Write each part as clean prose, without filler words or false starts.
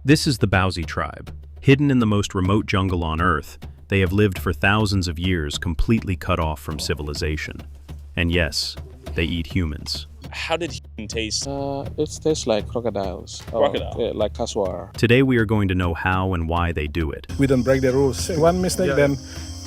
This is the Bowzi tribe. Hidden in the most remote jungle on Earth, they have lived for thousands of years completely cut off from civilization. And yes, they eat humans. How did human taste? It tastes like crocodiles. Crocodile? Yeah, like caswar. Today we are going to know how and why they do it. We don't break the rules. One mistake, then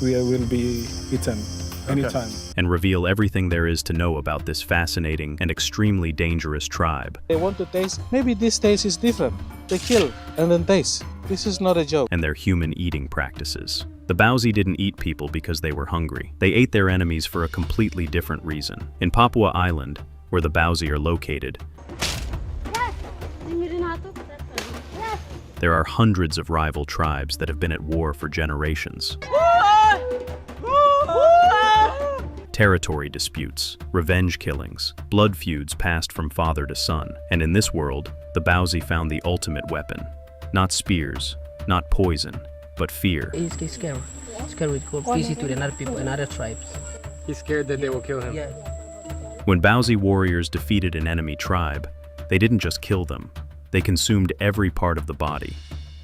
we will be eaten anytime. And reveal everything there is to know about this fascinating and extremely dangerous tribe. They want to taste, maybe this taste is different. They kill and then taste. This is not a joke. And their human eating practices. The Bowzi didn't eat people because they were hungry. They ate their enemies for a completely different reason. In Papua Island, where the Bowzi are located, there are hundreds of rival tribes that have been at war for generations. Territory disputes, revenge killings, blood feuds passed from father to son. And in this world, the Bowzi found the ultimate weapon. Not spears, not poison, but fear. He's scared. Scared with go visit to another people and other tribes. He's scared that they will kill him. Yeah. When Bowzi warriors defeated an enemy tribe, they didn't just kill them. They consumed every part of the body.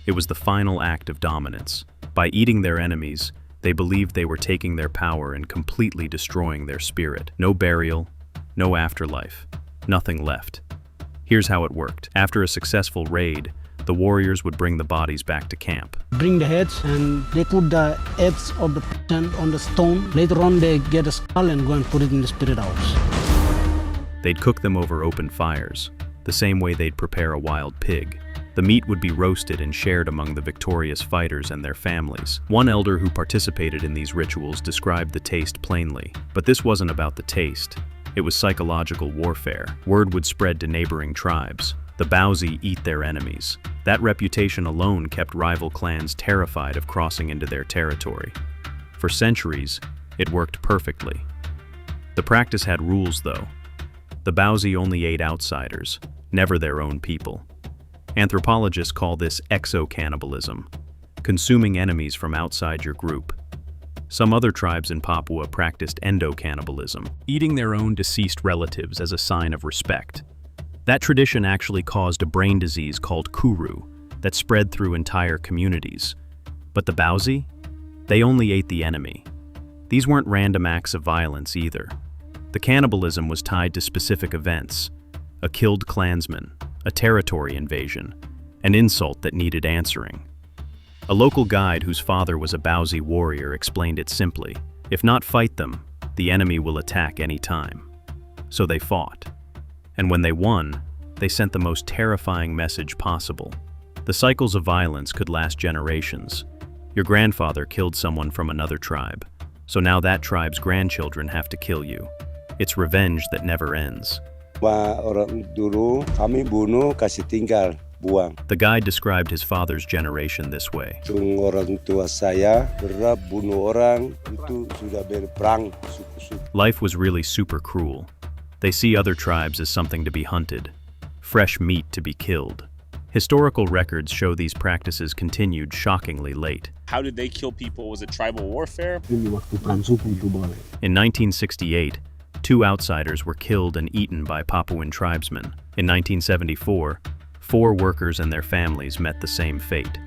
It was the final act of dominance. By eating their enemies, they believed they were taking their power and completely destroying their spirit. No burial, no afterlife, nothing left. Here's how it worked. After a successful raid, the warriors would bring the bodies back to camp. Bring the heads and they put the heads of the person on the stone. Later on they get a skull and go and put it in the spirit house. They'd cook them over open fires, the same way they'd prepare a wild pig. The meat would be roasted and shared among the victorious fighters and their families. One elder who participated in these rituals described the taste plainly. But this wasn't about the taste. It was psychological warfare. Word would spread to neighboring tribes. The Bowzi eat their enemies. That reputation alone kept rival clans terrified of crossing into their territory. For centuries, it worked perfectly. The practice had rules, though. The Bowzi only ate outsiders, never their own people. Anthropologists call this exo-cannibalism, consuming enemies from outside your group. Some other tribes in Papua practiced endo-cannibalism, eating their own deceased relatives as a sign of respect. That tradition actually caused a brain disease called kuru that spread through entire communities. But the Bowzi? They only ate the enemy. These weren't random acts of violence either. The cannibalism was tied to specific events: a killed clansman, a territory invasion, an insult that needed answering. A local guide whose father was a Bowzi warrior explained it simply: if not fight them, the enemy will attack any time. So they fought. And when they won, they sent the most terrifying message possible. The cycles of violence could last generations. Your grandfather killed someone from another tribe, so now that tribe's grandchildren have to kill you. It's revenge that never ends. The guide described his father's generation this way. Life was really super cruel. They see other tribes as something to be hunted, fresh meat to be killed. Historical records show these practices continued shockingly late. How did they kill people? Was it tribal warfare? In 1968, 2 outsiders were killed and eaten by Papuan tribesmen. In 1974, 4 workers and their families met the same fate.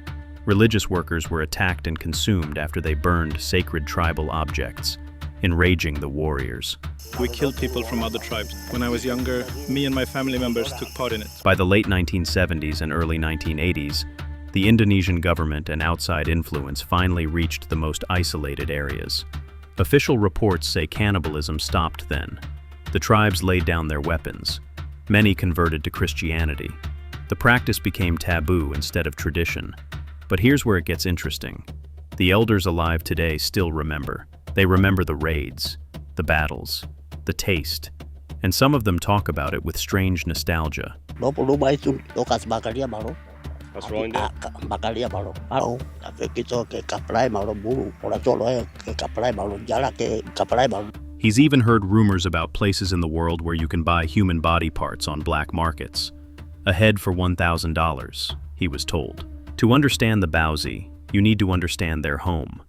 Religious workers were attacked and consumed after they burned sacred tribal objects, enraging the warriors. We killed people from other tribes. When I was younger, me and my family members took part in it. By the late 1970s and early 1980s, the Indonesian government and outside influence finally reached the most isolated areas. Official reports say cannibalism stopped then. The tribes laid down their weapons. Many converted to Christianity. The practice became taboo instead of tradition. But here's where it gets interesting. The elders alive today still remember. They remember the raids, the battles, the taste, and some of them talk about it with strange nostalgia. What's wrong there? He's even heard rumors about places in the world where you can buy human body parts on black markets. A head for $1,000, he was told. To understand the Bowzi, you need to understand their home.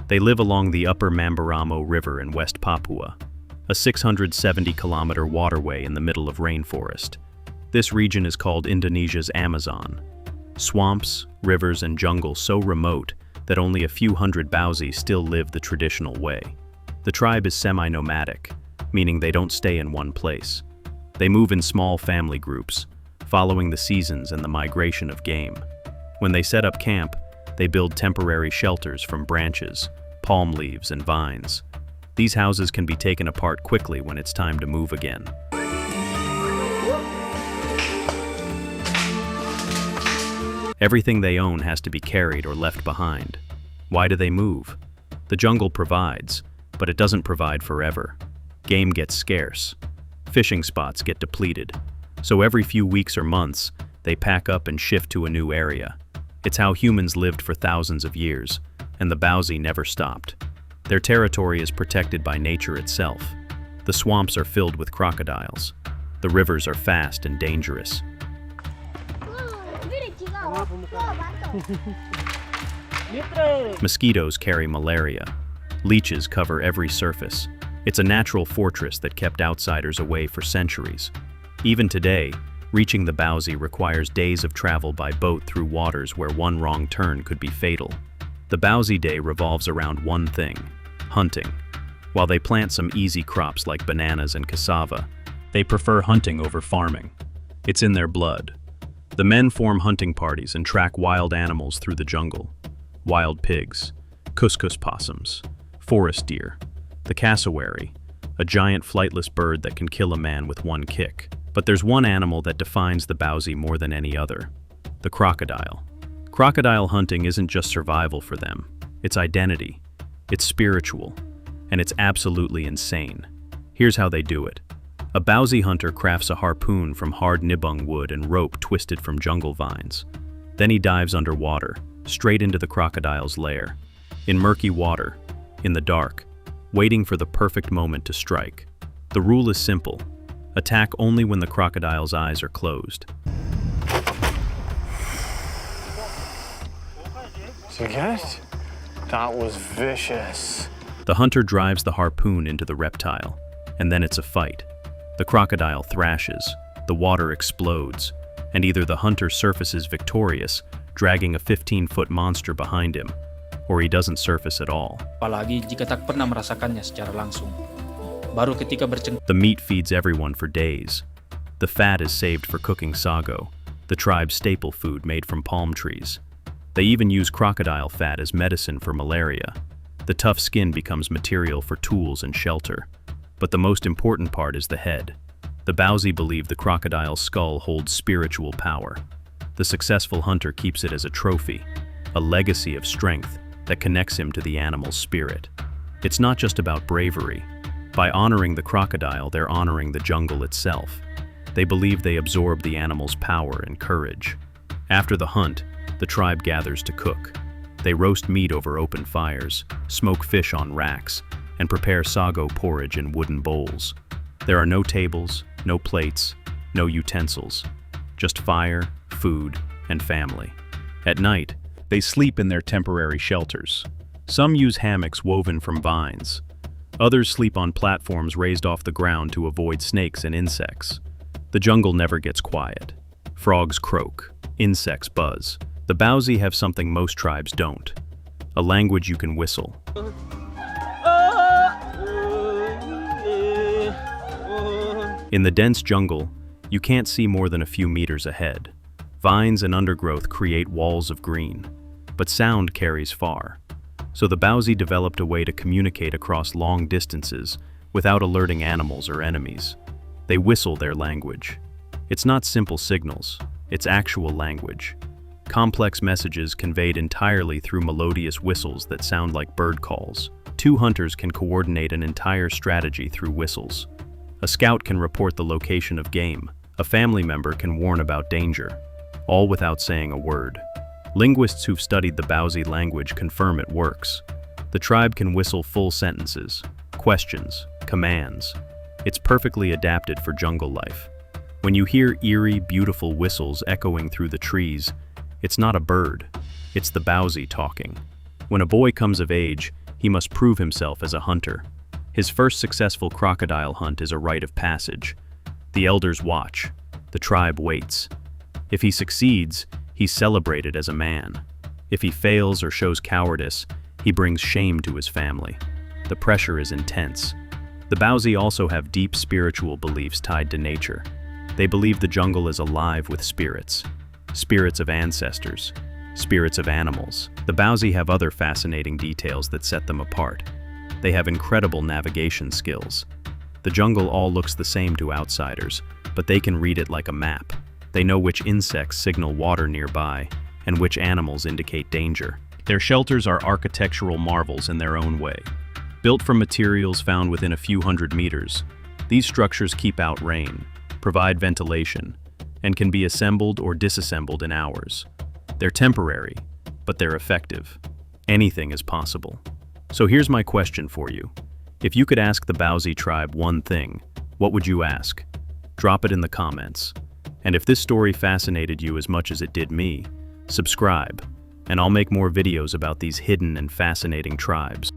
They live along the upper Mamberamo River in West Papua, a 670-kilometer waterway in the middle of rainforest. This region is called Indonesia's Amazon. swamps, rivers, and jungle so remote that only a few hundred bowzi still live the traditional way. The tribe is semi-nomadic, meaning they don't stay in one place. They move in small family groups, following the seasons and the migration of game. When they set up camp, they build temporary shelters from branches, palm leaves, and vines. These houses can be taken apart quickly when it's time to move again. Everything they own has to be carried or left behind. Why do they move? The jungle provides, but it doesn't provide forever. Game gets scarce. Fishing spots get depleted. So every few weeks or months, they pack up and shift to a new area. It's how humans lived for thousands of years, and the bowzi never stopped. Their territory is protected by nature itself. The swamps are filled with crocodiles. The rivers are fast and dangerous. Mosquitoes carry malaria. Leeches cover every surface. It's a natural fortress that kept outsiders away for centuries. Even today, reaching the bowzi requires days of travel by boat through waters where one wrong turn could be fatal. The bowzi day revolves around one thing: hunting. While they plant some easy crops like bananas and cassava, they prefer hunting over farming. It's in their blood. The men form hunting parties and track wild animals through the jungle. Wild pigs, couscous possums, forest deer, the cassowary, a giant flightless bird that can kill a man with one kick. But there's one animal that defines the bowzi more than any other: the crocodile. Crocodile hunting isn't just survival for them, it's identity, it's spiritual, and it's absolutely insane. Here's how they do it. A bowzi hunter crafts a harpoon from hard nibung wood and rope twisted from jungle vines. Then he dives underwater, straight into the crocodile's lair. In murky water, in the dark, waiting for the perfect moment to strike. The rule is simple: attack only when the crocodile's eyes are closed. Did you get it? That was vicious. The hunter drives the harpoon into the reptile, and then it's a fight. The crocodile thrashes, the water explodes, and either the hunter surfaces victorious, dragging a 15-foot monster behind him, or he doesn't surface at all. Apalagi jika tak pernah merasakannya secara langsung. Baru ketika The meat feeds everyone for days. The fat is saved for cooking sago, the tribe's staple food made from palm trees. They even use crocodile fat as medicine for malaria. The tough skin becomes material for tools and shelter. But the most important part is the head. The bowzi believe the crocodile's skull holds spiritual power. The successful hunter keeps it as a trophy, a legacy of strength that connects him to the animal's spirit. It's not just about bravery. By honoring the crocodile, they're honoring the jungle itself. They believe they absorb the animal's power and courage. After the hunt, the tribe gathers to cook. They roast meat over open fires, smoke fish on racks, and prepare sago porridge in wooden bowls. There are no tables, no plates, no utensils, just fire, food, and family. At night, they sleep in their temporary shelters. Some use hammocks woven from vines. Others sleep on platforms raised off the ground to avoid snakes and insects. The jungle never gets quiet. Frogs croak, insects buzz. The bowzi have something most tribes don't: a language you can whistle. In the dense jungle, you can't see more than a few meters ahead. Vines and undergrowth create walls of green, but sound carries far. So the bowzi developed a way to communicate across long distances without alerting animals or enemies. They whistle their language. It's not simple signals, it's actual language. Complex messages conveyed entirely through melodious whistles that sound like bird calls. Two hunters can coordinate an entire strategy through whistles. A scout can report the location of game. A family member can warn about danger, all without saying a word. Linguists who've studied the bowzi language confirm it works. The tribe can whistle full sentences, questions, commands. It's perfectly adapted for jungle life. When you hear eerie, beautiful whistles echoing through the trees, it's not a bird, it's the bowzi talking. When a boy comes of age, he must prove himself as a hunter. His first successful crocodile hunt is a rite of passage. The elders watch, the tribe waits. If he succeeds, He's celebrated as a man. If he fails or shows cowardice, he brings shame to his family. The pressure is intense. The bowzi also have deep spiritual beliefs tied to nature. They believe the jungle is alive with spirits of ancestors, spirits of animals. The bowzi have other fascinating details that set them apart. They have incredible navigation skills. The jungle all looks the same to outsiders, but they can read it like a map. They know which insects signal water nearby and which animals indicate danger. Their shelters are architectural marvels in their own way. Built from materials found within a few hundred meters, these structures keep out rain, provide ventilation, and can be assembled or disassembled in hours. They're temporary, but they're effective. Anything is possible. So here's my question for you. If you could ask the bowzi tribe one thing, what would you ask? Drop it in the comments. And if this story fascinated you as much as it did me, subscribe, and I'll make more videos about these hidden and fascinating tribes.